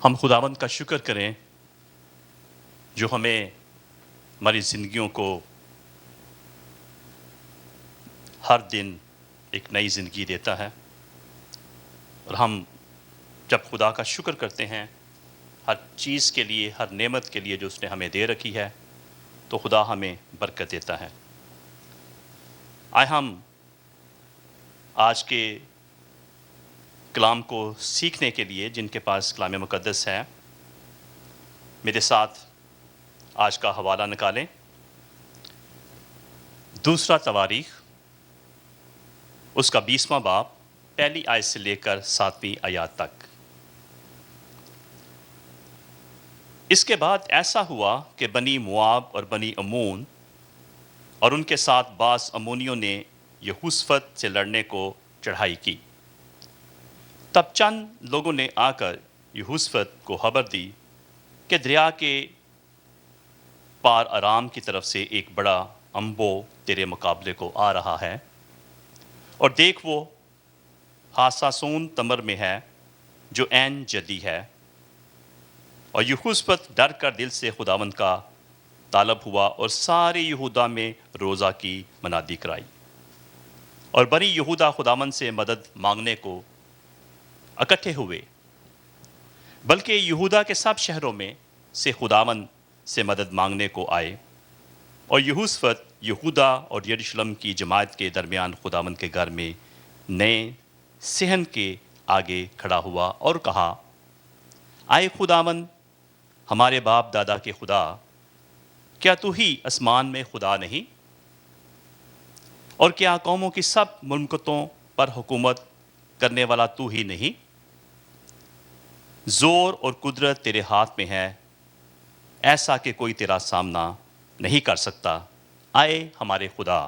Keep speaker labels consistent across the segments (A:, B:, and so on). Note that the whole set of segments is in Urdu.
A: ہم خداوند کا شکر کریں جو ہمیں ہماری زندگیوں کو ہر دن ایک نئی زندگی دیتا ہے، اور ہم جب خدا کا شکر کرتے ہیں ہر چیز کے لیے، ہر نعمت کے لیے جو اس نے ہمیں دے رکھی ہے، تو خدا ہمیں برکت دیتا ہے۔ آئے ہم آج کے کلام کو سیکھنے کے لیے جن کے پاس کلام مقدس ہے، میرے ساتھ آج کا حوالہ نکالیں۔ دوسرا تواریخ اس کا 20واں باب، پہلی آیت سے لے کر 7ویں آیات تک۔ اس کے بعد ایسا ہوا کہ بنی مواب اور بنی امون اور ان کے ساتھ بعض امونیوں نے یہوشفت سے لڑنے کو چڑھائی کی۔ تب چند لوگوں نے آ کر یہوشفت کو خبر دی کہ دریا کے پار ارام کی طرف سے ایک بڑا انبو تیرے مقابلے کو آ رہا ہے، اور دیکھ وہ حاساسون تمر میں ہے جو عین جدی ہے۔ اور یہوشفت ڈر کر دل سے خداوند کا طالب ہوا اور سارے یہودا میں روزہ کی منادی کرائی، اور بنی یہودا خداوند سے مدد مانگنے کو اکٹھے ہوئے، بلکہ یہودا کے سب شہروں میں سے خداوند سے مدد مانگنے کو آئے۔ اور یہوشفت یہودا اور یروشلم کی جماعت کے درمیان خداوند کے گھر میں نئے صحن کے آگے کھڑا ہوا اور کہا، آئے خداوند ہمارے باپ دادا کے خدا، کیا تو ہی آسمان میں خدا نہیں؟ اور کیا قوموں کی سب مملکتوں پر حکومت کرنے والا تو ہی نہیں؟ زور اور قدرت تیرے ہاتھ میں ہے، ایسا کہ کوئی تیرا سامنا نہیں کر سکتا۔ آئے ہمارے خدا،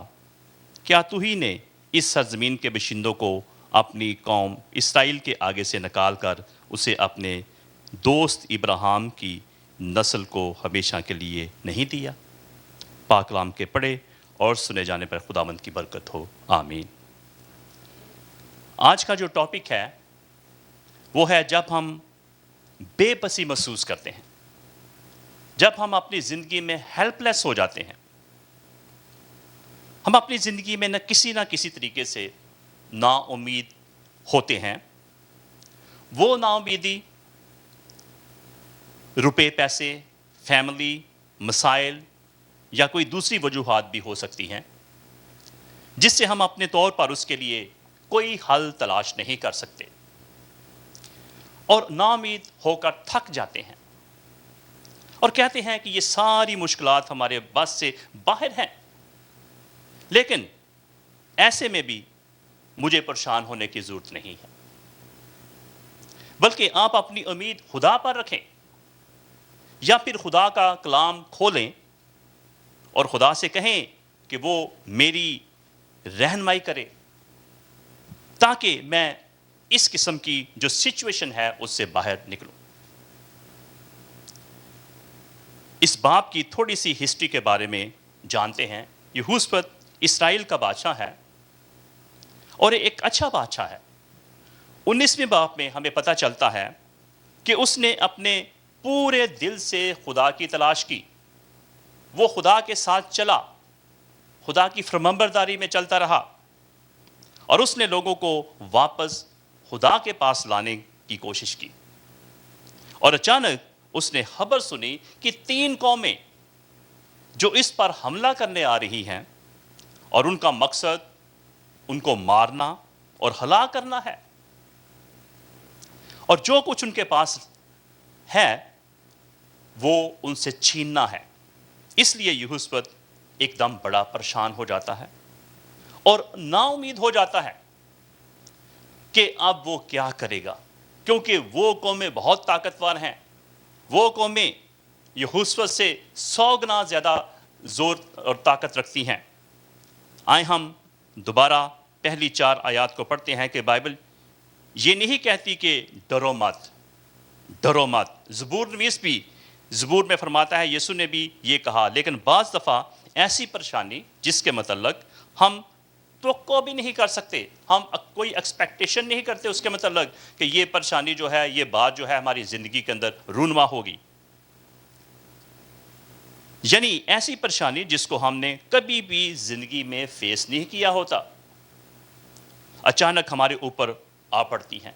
A: کیا تو ہی نے اس سرزمین کے باشندوں کو اپنی قوم اسرائیل کے آگے سے نکال کر اسے اپنے دوست ابراہیم کی نسل کو ہمیشہ کے لیے نہیں دیا؟ پاک کلام کے پڑھے اور سنے جانے پر خداوند کی برکت ہو، آمین۔ آج کا جو ٹاپک ہے وہ ہے جب ہم بے بسی محسوس کرتے ہیں، جب ہم اپنی زندگی میں ہیلپ لیس ہو جاتے ہیں، ہم اپنی زندگی میں نہ کسی طریقے سے نا امید ہوتے ہیں۔ وہ نا امیدی روپے، پیسے، فیملی، مسائل یا کوئی دوسری وجوہات بھی ہو سکتی ہیں جس سے ہم اپنے طور پر اس کے لیے کوئی حل تلاش نہیں کر سکتے، اور نا امید ہو کر تھک جاتے ہیں اور کہتے ہیں کہ یہ ساری مشکلات ہمارے بس سے باہر ہیں۔ لیکن ایسے میں بھی مجھے پریشان ہونے کی ضرورت نہیں ہے، بلکہ آپ اپنی امید خدا پر رکھیں، یا پھر خدا کا کلام کھولیں اور خدا سے کہیں کہ وہ میری رہنمائی کرے تاکہ میں اس قسم کی جو سچویشن ہے اس سے باہر نکلوں۔ اس باب کی تھوڑی سی ہسٹری کے بارے میں جانتے ہیں۔ یہوشفت اسرائیل کا بادشاہ ہے اور ایک اچھا بادشاہ ہے۔ 19ویں باب میں ہمیں پتہ چلتا ہے کہ اس نے اپنے پورے دل سے خدا کی تلاش کی، وہ خدا کے ساتھ چلا، خدا کی فرمانبرداری میں چلتا رہا، اور اس نے لوگوں کو واپس خدا کے پاس لانے کی کوشش کی۔ اور اچانک اس نے خبر سنی کہ 3 قومیں جو اس پر حملہ کرنے آ رہی ہیں، اور ان کا مقصد ان کو مارنا اور ہلاک کرنا ہے، اور جو کچھ ان کے پاس ہے وہ ان سے چھیننا ہے۔ اس لیے یہوشفت ایک دم بڑا پریشان ہو جاتا ہے اور نا امید ہو جاتا ہے کہ اب وہ کیا کرے گا، کیونکہ وہ قومیں بہت طاقتور ہیں، وہ قومیں یہوشفت سے 100 گنا زیادہ زور اور طاقت رکھتی ہیں۔ آئے ہم دوبارہ پہلی 4 آیات کو پڑھتے ہیں کہ بائبل یہ نہیں کہتی کہ ڈرو مت، ڈرو مت۔ زبور نویس بھی زبور میں فرماتا ہے، یسوع نے بھی یہ کہا، لیکن بعض دفعہ ایسی پریشانی جس کے متعلق ہم توقع بھی نہیں کر سکتے، ہم کوئی ایکسپیکٹیشن نہیں کرتے اس کے متعلق کہ یہ پریشانی جو ہے، یہ بات جو ہے ہماری زندگی کے اندر رونما ہوگی۔ یعنی ایسی پریشانی جس کو ہم نے کبھی بھی زندگی میں فیس نہیں کیا ہوتا، اچانک ہمارے اوپر آ پڑتی ہیں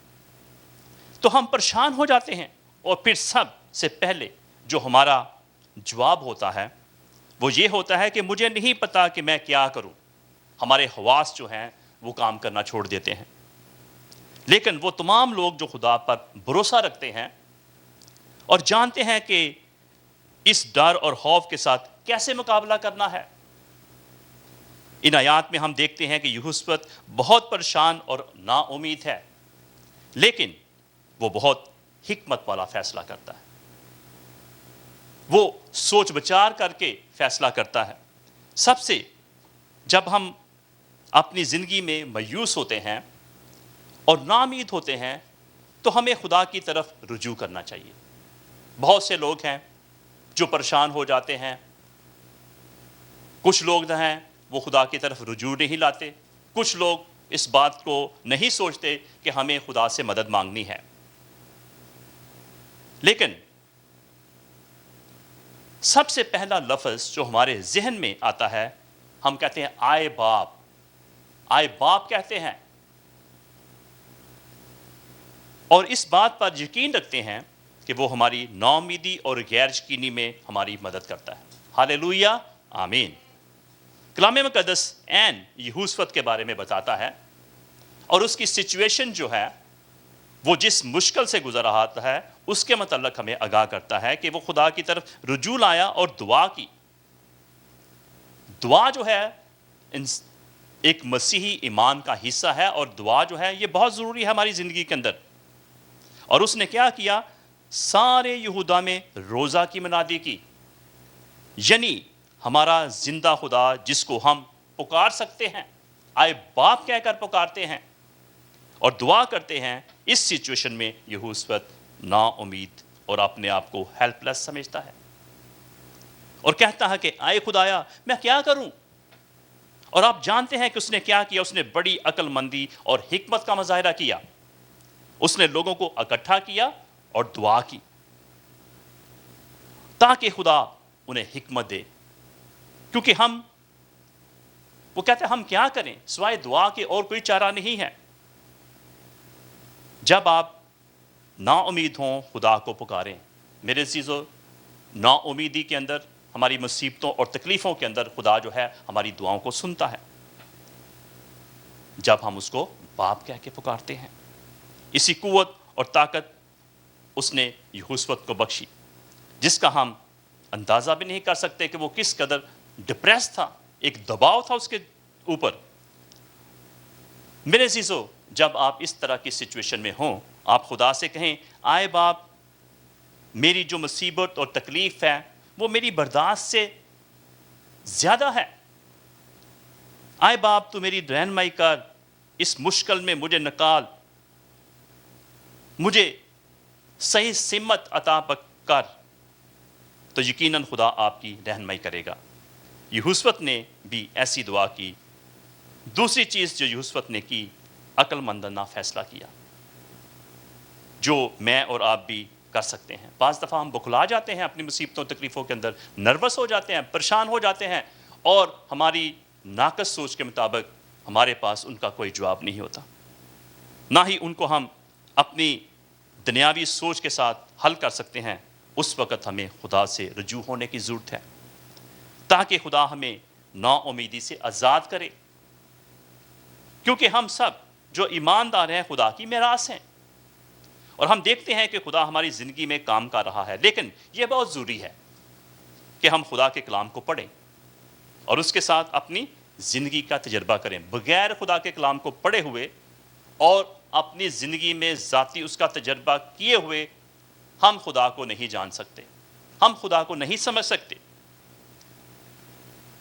A: تو ہم پریشان ہو جاتے ہیں، اور پھر سب سے پہلے جو ہمارا جواب ہوتا ہے وہ یہ ہوتا ہے کہ مجھے نہیں پتا کہ میں کیا کروں۔ ہمارے حواس جو ہیں وہ کام کرنا چھوڑ دیتے ہیں۔ لیکن وہ تمام لوگ جو خدا پر بھروسہ رکھتے ہیں اور جانتے ہیں کہ اس ڈر اور خوف کے ساتھ کیسے مقابلہ کرنا ہے، ان آیات میں ہم دیکھتے ہیں کہ یہوشافط بہت پریشان اور نا امید ہے، لیکن وہ بہت حکمت والا فیصلہ کرتا ہے۔ وہ سوچ بچار کر کے فیصلہ کرتا ہے۔ سب سے جب ہم اپنی زندگی میں مایوس ہوتے ہیں اور نا امید ہوتے ہیں تو ہمیں خدا کی طرف رجوع کرنا چاہیے۔ بہت سے لوگ ہیں جو پریشان ہو جاتے ہیں، کچھ لوگ ہیں وہ خدا کی طرف رجوع نہیں لاتے، کچھ لوگ اس بات کو نہیں سوچتے کہ ہمیں خدا سے مدد مانگنی ہے۔ لیکن سب سے پہلا لفظ جو ہمارے ذہن میں آتا ہے، ہم کہتے ہیں آئے باپ، آئے باپ کہتے ہیں، اور اس بات پر یقین رکھتے ہیں کہ وہ ہماری نا امیدی اور غیر یقینی میں ہماری مدد کرتا ہے۔ ہاللیلویہ، آمین۔ کلام مقدس عین یہوشافط کے بارے میں بتاتا ہے، اور اس کی سچویشن جو ہے وہ جس مشکل سے گزر رہا ہے اس کے متعلق ہمیں آگاہ کرتا ہے کہ وہ خدا کی طرف رجوع لایا اور دعا کی۔ دعا جو ہے ایک مسیحی ایمان کا حصہ ہے، اور دعا جو ہے یہ بہت ضروری ہے ہماری زندگی کے اندر۔ اور اس نے کیا کیا؟ سارے یہودا میں روزہ کی منادی کی، یعنی ہمارا زندہ خدا جس کو ہم پکار سکتے ہیں، آئے باپ کہہ کر پکارتے ہیں اور دعا کرتے ہیں، اس سچویشن میں یہوشافط نا امید اور اپنے آپ کو ہیلپ لیس سمجھتا ہے اور کہتا ہے کہ آئے خدایا میں کیا کروں؟ اور آپ جانتے ہیں کہ اس نے کیا کیا؟ اس نے بڑی عقل مندی اور حکمت کا مظاہرہ کیا۔ اس نے لوگوں کو اکٹھا کیا اور دعا کی تاکہ خدا انہیں حکمت دے، کیونکہ وہ کہتے ہیں ہم کیا کریں سوائے دعا کے، اور کوئی چارہ نہیں ہے۔ جب آپ نا امید ہوں خدا کو پکاریں۔ میرے عزیزو، نا امیدی کے اندر، ہماری مصیبتوں اور تکلیفوں کے اندر خدا جو ہے ہماری دعاؤں کو سنتا ہے جب ہم اس کو باپ کہہ کے پکارتے ہیں۔ اسی قوت اور طاقت اس نے یہوشافط کو بخشی، جس کا ہم اندازہ بھی نہیں کر سکتے کہ وہ کس قدر ڈپریس تھا، ایک دباؤ تھا اس کے اوپر۔ میرے عزیزو، جب آپ اس طرح کی سچویشن میں ہوں، آپ خدا سے کہیں آئے باپ، میری جو مصیبت اور تکلیف ہے وہ میری برداشت سے زیادہ ہے۔ آئے باپ تو میری رہنمائی کر، اس مشکل میں مجھے نکال، مجھے صحیح سمت عطا کر، تو یقیناً خدا آپ کی رہنمائی کرے گا۔ یہوشافط نے بھی ایسی دعا کی۔ دوسری چیز جو یہوشافط نے کی، عقل مندانہ فیصلہ کیا، جو میں اور آپ بھی کر سکتے ہیں۔ بعض دفعہ ہم بکھلا جاتے ہیں اپنی مصیبتوں تکلیفوں کے اندر، نروس ہو جاتے ہیں، پریشان ہو جاتے ہیں، اور ہماری ناقص سوچ کے مطابق ہمارے پاس ان کا کوئی جواب نہیں ہوتا، نہ ہی ان کو ہم اپنی دنیاوی سوچ کے ساتھ حل کر سکتے ہیں۔ اس وقت ہمیں خدا سے رجوع ہونے کی ضرورت ہے تاکہ خدا ہمیں نا امیدی سے آزاد کرے، کیونکہ ہم سب جو ایماندار ہیں خدا کی میراث ہیں، اور ہم دیکھتے ہیں کہ خدا ہماری زندگی میں کام کر رہا ہے۔ لیکن یہ بہت ضروری ہے کہ ہم خدا کے کلام کو پڑھیں اور اس کے ساتھ اپنی زندگی کا تجربہ کریں۔ بغیر خدا کے کلام کو پڑھے ہوئے اور اپنی زندگی میں ذاتی اس کا تجربہ کیے ہوئے ہم خدا کو نہیں جان سکتے، ہم خدا کو نہیں سمجھ سکتے،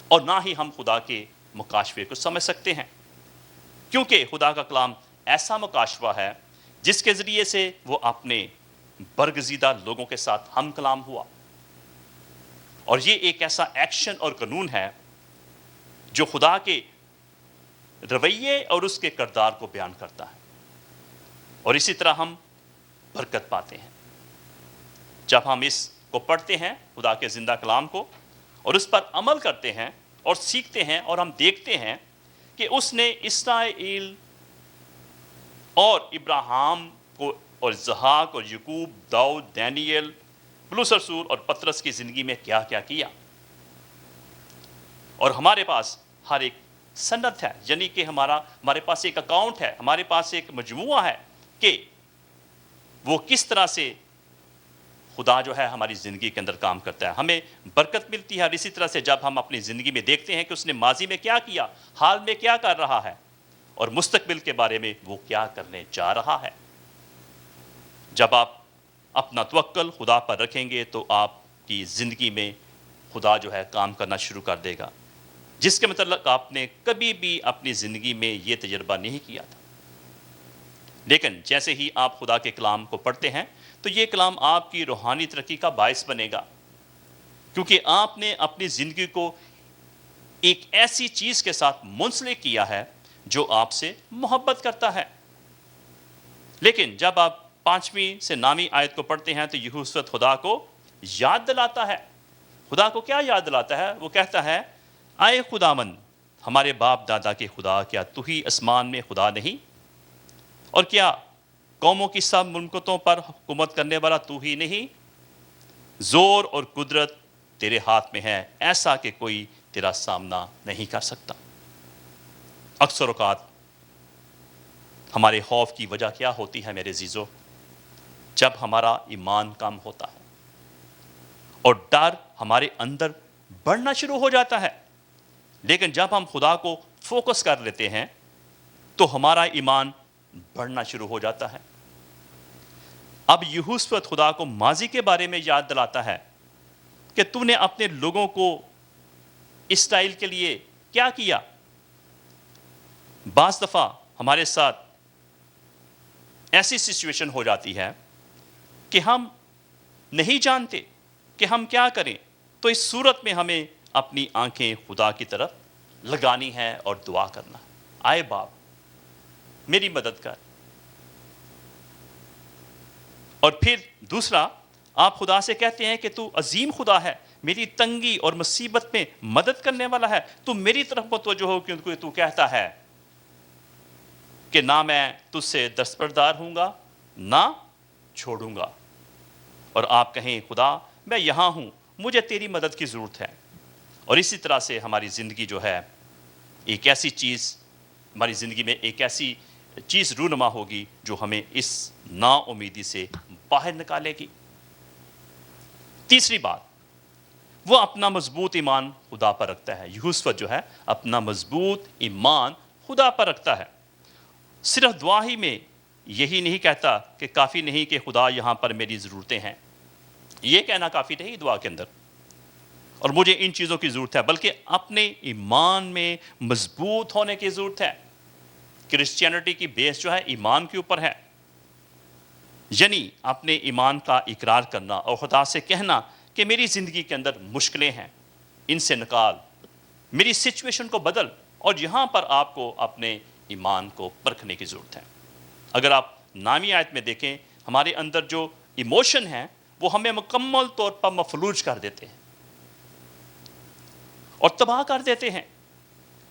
A: اور نہ ہی ہم خدا کے مکاشفے کو سمجھ سکتے ہیں، کیونکہ خدا کا کلام ایسا مکاشفہ ہے جس کے ذریعے سے وہ اپنے برگزیدہ لوگوں کے ساتھ ہم کلام ہوا، اور یہ ایک ایسا ایکشن اور قانون ہے جو خدا کے رویے اور اس کے کردار کو بیان کرتا ہے، اور اسی طرح ہم برکت پاتے ہیں جب ہم اس کو پڑھتے ہیں، خدا کے زندہ کلام کو، اور اس پر عمل کرتے ہیں اور سیکھتے ہیں، اور ہم دیکھتے ہیں کہ اس نے اسرائیل اور ابراہیم کو اور اسحاق اور یعقوب، داؤد، دانیل، پولس رسول اور پطرس کی زندگی میں کیا کیا کیا۔ اور ہمارے پاس ہر ایک سند ہے، یعنی کہ ہمارے پاس ایک اکاؤنٹ ہے، ہمارے پاس ایک مجموعہ ہے کہ وہ کس طرح سے خدا جو ہے ہماری زندگی کے اندر کام کرتا ہے، ہمیں برکت ملتی ہے۔ اور اسی طرح سے جب ہم اپنی زندگی میں دیکھتے ہیں کہ اس نے ماضی میں کیا کیا، حال میں کیا کر رہا ہے، اور مستقبل کے بارے میں وہ کیا کرنے جا رہا ہے، جب آپ اپنا توکل خدا پر رکھیں گے تو آپ کی زندگی میں خدا جو ہے کام کرنا شروع کر دے گا، جس کے متعلق آپ نے کبھی بھی اپنی زندگی میں یہ تجربہ نہیں کیا تھا۔ لیکن جیسے ہی آپ خدا کے کلام کو پڑھتے ہیں تو یہ کلام آپ کی روحانی ترقی کا باعث بنے گا، کیونکہ آپ نے اپنی زندگی کو ایک ایسی چیز کے ساتھ منسلک کیا ہے جو آپ سے محبت کرتا ہے۔ لیکن جب آپ 5ویں سے 9ویں آیت کو پڑھتے ہیں تو یہوشفت خدا کو یاد دلاتا ہے۔ خدا کو کیا یاد دلاتا ہے؟ وہ کہتا ہے، اے خداوند ہمارے باپ دادا کے خدا، کیا تو ہی آسمان میں خدا نہیں؟ اور کیا قوموں کی سب مملکتوں پر حکومت کرنے والا تو ہی نہیں؟ زور اور قدرت تیرے ہاتھ میں ہے، ایسا کہ کوئی تیرا سامنا نہیں کر سکتا۔ اکثر اوقات ہمارے خوف کی وجہ کیا ہوتی ہے میرے عزیزو؟ جب ہمارا ایمان کم ہوتا ہے اور ڈر ہمارے اندر بڑھنا شروع ہو جاتا ہے۔ لیکن جب ہم خدا کو فوکس کر لیتے ہیں تو ہمارا ایمان بڑھنا شروع ہو جاتا ہے۔ اب یہوشفت خدا کو ماضی کے بارے میں یاد دلاتا ہے کہ تو نے اپنے لوگوں کو اسرائیل کے لیے کیا کیا۔ بعض دفعہ ہمارے ساتھ ایسی سچویشن ہو جاتی ہے کہ ہم نہیں جانتے کہ ہم کیا کریں، تو اس صورت میں ہمیں اپنی آنکھیں خدا کی طرف لگانی ہے اور دعا کرنا ہے، آئے باپ میری مدد کر۔ اور پھر دوسرا، آپ خدا سے کہتے ہیں کہ تو عظیم خدا ہے، میری تنگی اور مصیبت میں مدد کرنے والا ہے، تو میری طرف متوجہ ہو، کیونکہ تو کہتا ہے کہ نہ میں تجھ سے دستبردار ہوں گا نہ چھوڑوں گا۔ اور آپ کہیں خدا میں یہاں ہوں، مجھے تیری مدد کی ضرورت ہے۔ اور اسی طرح سے ہماری زندگی جو ہے ایک ایسی چیز، ہماری زندگی میں ایک ایسی چیز رونما ہوگی جو ہمیں اس نا امیدی سے باہر نکالے گی۔ تیسری بات، وہ اپنا مضبوط ایمان خدا پر رکھتا ہے۔ یہوشفت جو ہے اپنا مضبوط ایمان خدا پر رکھتا ہے۔ صرف دعا ہی میں یہی نہیں کہتا کہ کافی نہیں کہ خدا یہاں پر میری ضرورتیں ہیں، یہ کہنا کافی نہیں دعا کے اندر اور مجھے ان چیزوں کی ضرورت ہے، بلکہ اپنے ایمان میں مضبوط ہونے کی ضرورت ہے۔ کرسچینٹی کی بیس جو ہے ایمان کے اوپر ہے، یعنی اپنے ایمان کا اقرار کرنا اور خدا سے کہنا کہ میری زندگی کے اندر مشکلیں ہیں، ان سے نکال، میری سچویشن کو بدل۔ اور یہاں پر آپ کو اپنے ایمان کو پرکھنے کی ضرورت ہے۔ اگر آپ 9ویں آیت میں دیکھیں، ہمارے اندر جو ایموشن ہیں وہ ہمیں مکمل طور پر مفلوج کر دیتے ہیں اور تباہ کر دیتے ہیں،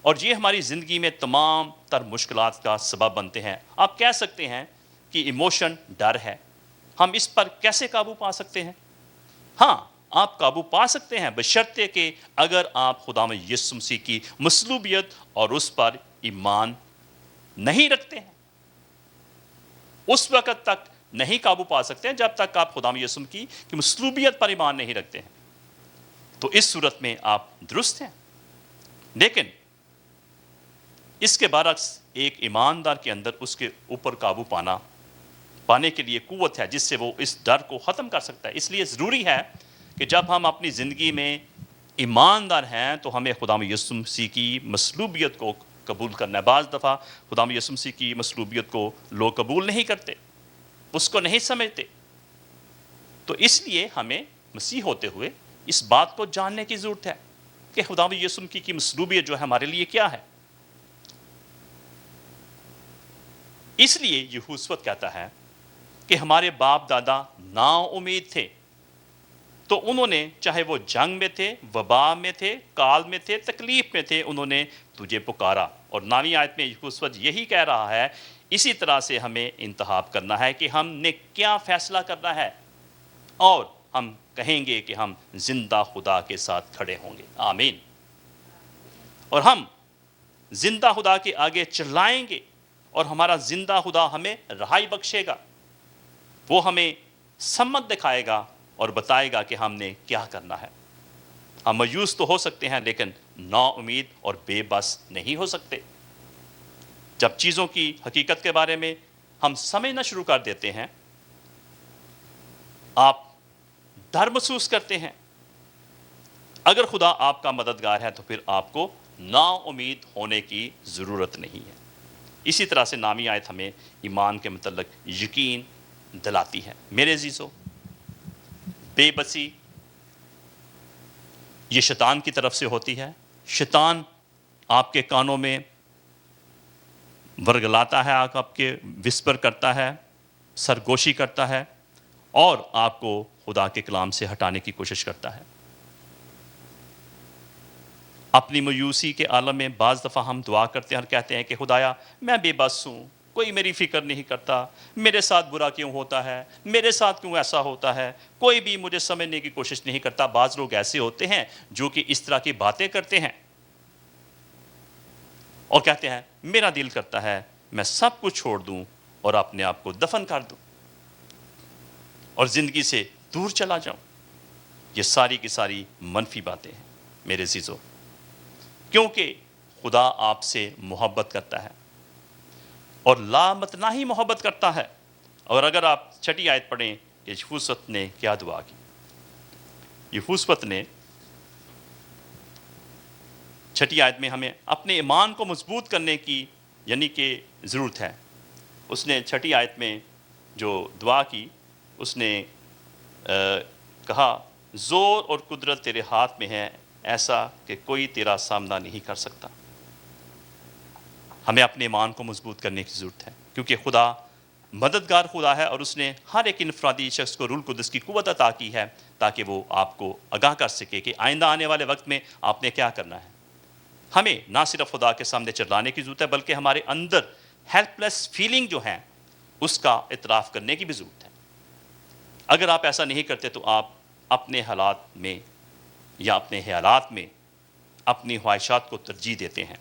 A: اور یہ ہماری زندگی میں تمام تر مشکلات کا سبب بنتے ہیں۔ آپ کہہ سکتے ہیں کہ ایموشن ڈر ہے، ہم اس پر کیسے قابو پا سکتے ہیں؟ ہاں، آپ قابو پا سکتے ہیں بشرطے کہ اگر آپ خداوند یسوع مسیح کی مصلوبیت اور اس پر ایمان نہیں رکھتے ہیں۔ اس وقت تک نہیں قابو پا سکتے ہیں جب تک آپ خداوند یسوع کی مصلوبیت پر ایمان نہیں رکھتے ہیں، تو اس صورت میں آپ درست ہیں۔ لیکن اس کے برعکس ایک ایماندار کے اندر اس کے اوپر قابو پانے کے لیے قوت ہے جس سے وہ اس ڈر کو ختم کر سکتا ہے۔ اس لیے ضروری ہے کہ جب ہم اپنی زندگی میں ایماندار ہیں تو ہمیں خداوند یسوع مسیح کی مصلوبیت کو قبول کرنا ہے۔ بعض دفعہ خداوند یسوع مسیح کی مصلوبیت کو لوگ قبول نہیں کرتے، اس کو نہیں سمجھتے، تو اس لیے ہمیں مسیح ہوتے ہوئے اس بات کو جاننے کی ضرورت ہے کہ خداوند یسوع مسیح کی مصلوبیت جو ہے ہمارے لیے کیا ہے۔ اس لیے یہوشفت کہتا ہے کہ ہمارے باپ دادا نا امید تھے، تو انہوں نے چاہے وہ جنگ میں تھے، وبا میں تھے، کال میں تھے، تکلیف میں تھے، انہوں نے تجھے پکارا۔ اور 9ویں آیت میں یہوشفت یہی کہہ رہا ہے، اسی طرح سے ہمیں انتخاب کرنا ہے کہ ہم نے کیا فیصلہ کرنا ہے، اور ہم کہیں گے کہ ہم زندہ خدا کے ساتھ کھڑے ہوں گے، آمین۔ اور ہم زندہ خدا کے آگے چلائیں گے، اور ہمارا زندہ خدا ہمیں رہائی بخشے گا، وہ ہمیں سمت دکھائے گا اور بتائے گا کہ ہم نے کیا کرنا ہے۔ ہم مایوس تو ہو سکتے ہیں، لیکن نا امید اور بے بس نہیں ہو سکتے۔ جب چیزوں کی حقیقت کے بارے میں ہم سمجھنا شروع کر دیتے ہیں، آپ ڈر محسوس کرتے ہیں، اگر خدا آپ کا مددگار ہے تو پھر آپ کو نا امید ہونے کی ضرورت نہیں ہے۔ اسی طرح سے 9ویں آیت ہمیں ایمان کے متعلق یقین دلاتی ہے۔ میرے عزیزو، بے بسی یہ شیطان کی طرف سے ہوتی ہے۔ شیطان آپ کے کانوں میں ورگلاتا ہے، آپ کے وسپر کرتا ہے، سرگوشی کرتا ہے، اور آپ کو خدا کے کلام سے ہٹانے کی کوشش کرتا ہے۔ اپنی مایوسی کے عالم میں بعض دفعہ ہم دعا کرتے ہیں اور کہتے ہیں کہ خدایا میں بے بس ہوں، کوئی میری فکر نہیں کرتا، میرے ساتھ برا کیوں ہوتا ہے، میرے ساتھ کیوں ایسا ہوتا ہے، کوئی بھی مجھے سمجھنے کی کوشش نہیں کرتا۔ بعض لوگ ایسے ہوتے ہیں جو کہ اس طرح کی باتیں کرتے ہیں اور کہتے ہیں میرا دل کرتا ہے میں سب کچھ چھوڑ دوں اور اپنے آپ کو دفن کر دوں اور زندگی سے دور چلا جاؤں۔ یہ ساری کی ساری منفی باتیں ہیں میرے عزیزو، کیونکہ خدا آپ سے محبت کرتا ہے اور لامتناہی محبت کرتا ہے۔ اور اگر آپ 6 آیت پڑھیں کہ یہوشفت نے کیا دعا کی، یہوشفت نے 6 آیت میں ہمیں اپنے ایمان کو مضبوط کرنے کی یعنی کہ ضرورت ہے۔ اس نے 6 آیت میں جو دعا کی، اس نے کہا زور اور قدرت تیرے ہاتھ میں ہے، ایسا کہ کوئی تیرا سامنا نہیں کر سکتا۔ ہمیں اپنے ایمان کو مضبوط کرنے کی ضرورت ہے، کیونکہ خدا مددگار خدا ہے، اور اس نے ہر ایک انفرادی شخص کو روح القدس کی قوت عطا کی ہے تاکہ وہ آپ کو آگاہ کر سکے کہ آئندہ آنے والے وقت میں آپ نے کیا کرنا ہے۔ ہمیں نہ صرف خدا کے سامنے چلانے کی ضرورت ہے، بلکہ ہمارے اندر ہیلپ لیس فیلنگ جو ہے اس کا اعتراف کرنے کی بھی ضرورت ہے۔ اگر آپ ایسا نہیں کرتے تو آپ اپنے حالات میں یا اپنے خیالات میں اپنی خواہشات کو ترجیح دیتے ہیں۔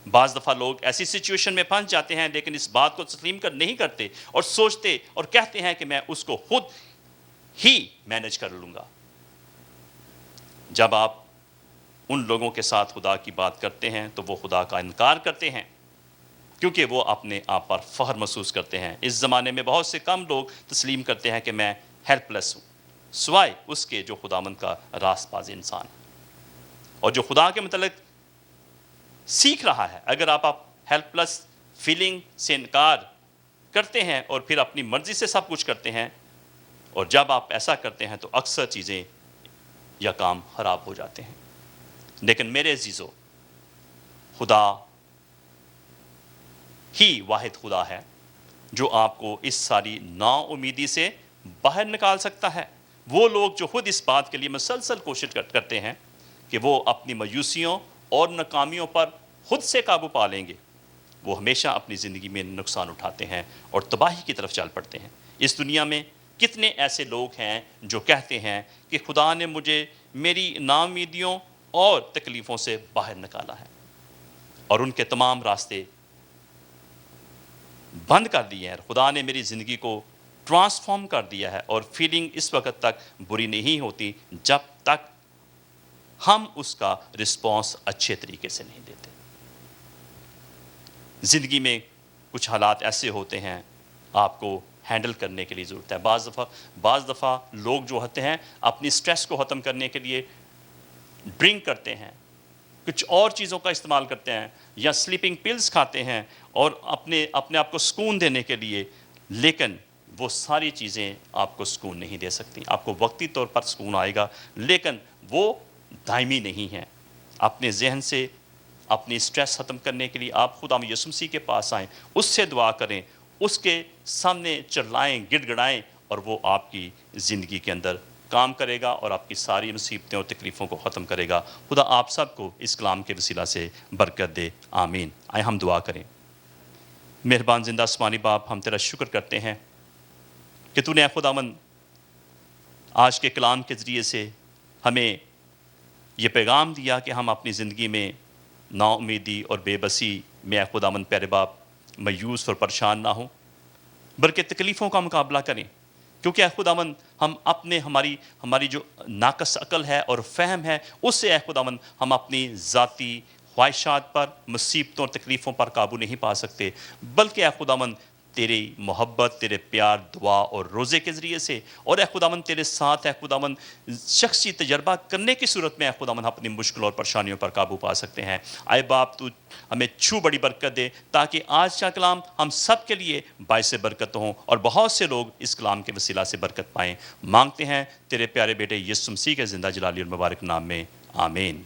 A: بعض دفعہ لوگ ایسی سچویشن میں پھنس جاتے ہیں لیکن اس بات کو تسلیم کر نہیں کرتے اور سوچتے اور کہتے ہیں کہ میں اس کو خود ہی مینج کر لوں گا۔ جب آپ ان لوگوں کے ساتھ خدا کی بات کرتے ہیں تو وہ خدا کا انکار کرتے ہیں، کیونکہ وہ اپنے آپ پر فخر محسوس کرتے ہیں۔ اس زمانے میں بہت سے کم لوگ تسلیم کرتے ہیں کہ میں ہیلپ لیس ہوں، سوائے اس کے جو خداوند کا راست باز انسان ہے اور جو خدا کے متعلق سیکھ رہا ہے۔ اگر آپ ہیلپ لیس فیلنگ سے انکار کرتے ہیں اور پھر اپنی مرضی سے سب کچھ کرتے ہیں، اور جب آپ ایسا کرتے ہیں تو اکثر چیزیں یا کام خراب ہو جاتے ہیں۔ لیکن میرے عزیزو، خدا ہی واحد خدا ہے جو آپ کو اس ساری نا امیدی سے باہر نکال سکتا ہے۔ وہ لوگ جو خود اس بات کے لیے مسلسل کوشش کرتے ہیں کہ وہ اپنی مایوسیوں اور ناکامیوں پر خود سے قابو پا لیں گے، وہ ہمیشہ اپنی زندگی میں نقصان اٹھاتے ہیں اور تباہی کی طرف چل پڑتے ہیں۔ اس دنیا میں کتنے ایسے لوگ ہیں جو کہتے ہیں کہ خدا نے مجھے میری ناامیدیوں اور تکلیفوں سے باہر نکالا ہے اور ان کے تمام راستے بند کر دیے ہیں، خدا نے میری زندگی کو ٹرانسفارم کر دیا ہے، اور فیلنگ اس وقت تک بری نہیں ہوتی جب تک ہم اس کا رسپانس اچھے طریقے سے نہیں دیتے۔ زندگی میں کچھ حالات ایسے ہوتے ہیں آپ کو ہینڈل کرنے کے لیے ضرورت ہے۔ بعض دفعہ لوگ جو ہوتے ہیں اپنی سٹریس کو ختم کرنے کے لیے ڈرنک کرتے ہیں، کچھ اور چیزوں کا استعمال کرتے ہیں، یا سلیپنگ پلز کھاتے ہیں اور اپنے آپ کو سکون دینے کے لیے، لیکن وہ ساری چیزیں آپ کو سکون نہیں دے سکتی۔ آپ کو وقتی طور پر سکون آئے گا لیکن وہ دائمی نہیں ہے۔ اپنے ذہن سے اپنی سٹریس ختم کرنے کے لیے آپ خدا یسوع مسیح کے پاس آئیں، اس سے دعا کریں، اس کے سامنے چرلائیں، گڑ گڑائیں، اور وہ آپ کی زندگی کے اندر کام کرے گا اور آپ کی ساری مصیبتیں اور تکلیفوں کو ختم کرے گا۔ خدا آپ سب کو اس کلام کے وسیلہ سے برکت دے، آمین۔ آئے ہم دعا کریں۔ مہربان زندہ آسمانی باپ، ہم تیرا شکر کرتے ہیں کہ تو نے اے خداوند آج کے کلام کے ذریعے سے ہمیں یہ پیغام دیا کہ ہم اپنی زندگی میں نا امیدی اور بے بسی میں اے خداوند پیارے باپ مایوس اور پریشان نہ ہوں، بلکہ تکلیفوں کا مقابلہ کریں، کیونکہ اے خداوند ہم اپنے ہماری جو ناقص عقل ہے اور فہم ہے، اس سے اے خداوند ہم اپنی ذاتی خواہشات پر، مصیبتوں اور تکلیفوں پر قابو نہیں پا سکتے، بلکہ اے خداوند تیری محبت، تیرے پیار، دعا اور روزے کے ذریعے سے، اور اے خداوند تیرے ساتھ اے خداوند شخصی تجربہ کرنے کی صورت میں اے خداوند اپنی مشکلوں اور پریشانیوں پر قابو پا سکتے ہیں۔ اے باپ تو ہمیں چھو بڑی برکت دے، تاکہ آج کا کلام ہم سب کے لیے باعث برکت ہوں اور بہت سے لوگ اس کلام کے وسیلہ سے برکت پائیں۔ مانگتے ہیں تیرے پیارے بیٹے یسوع مسیح کے زندہ جلالی اور مبارک نام میں، آمین۔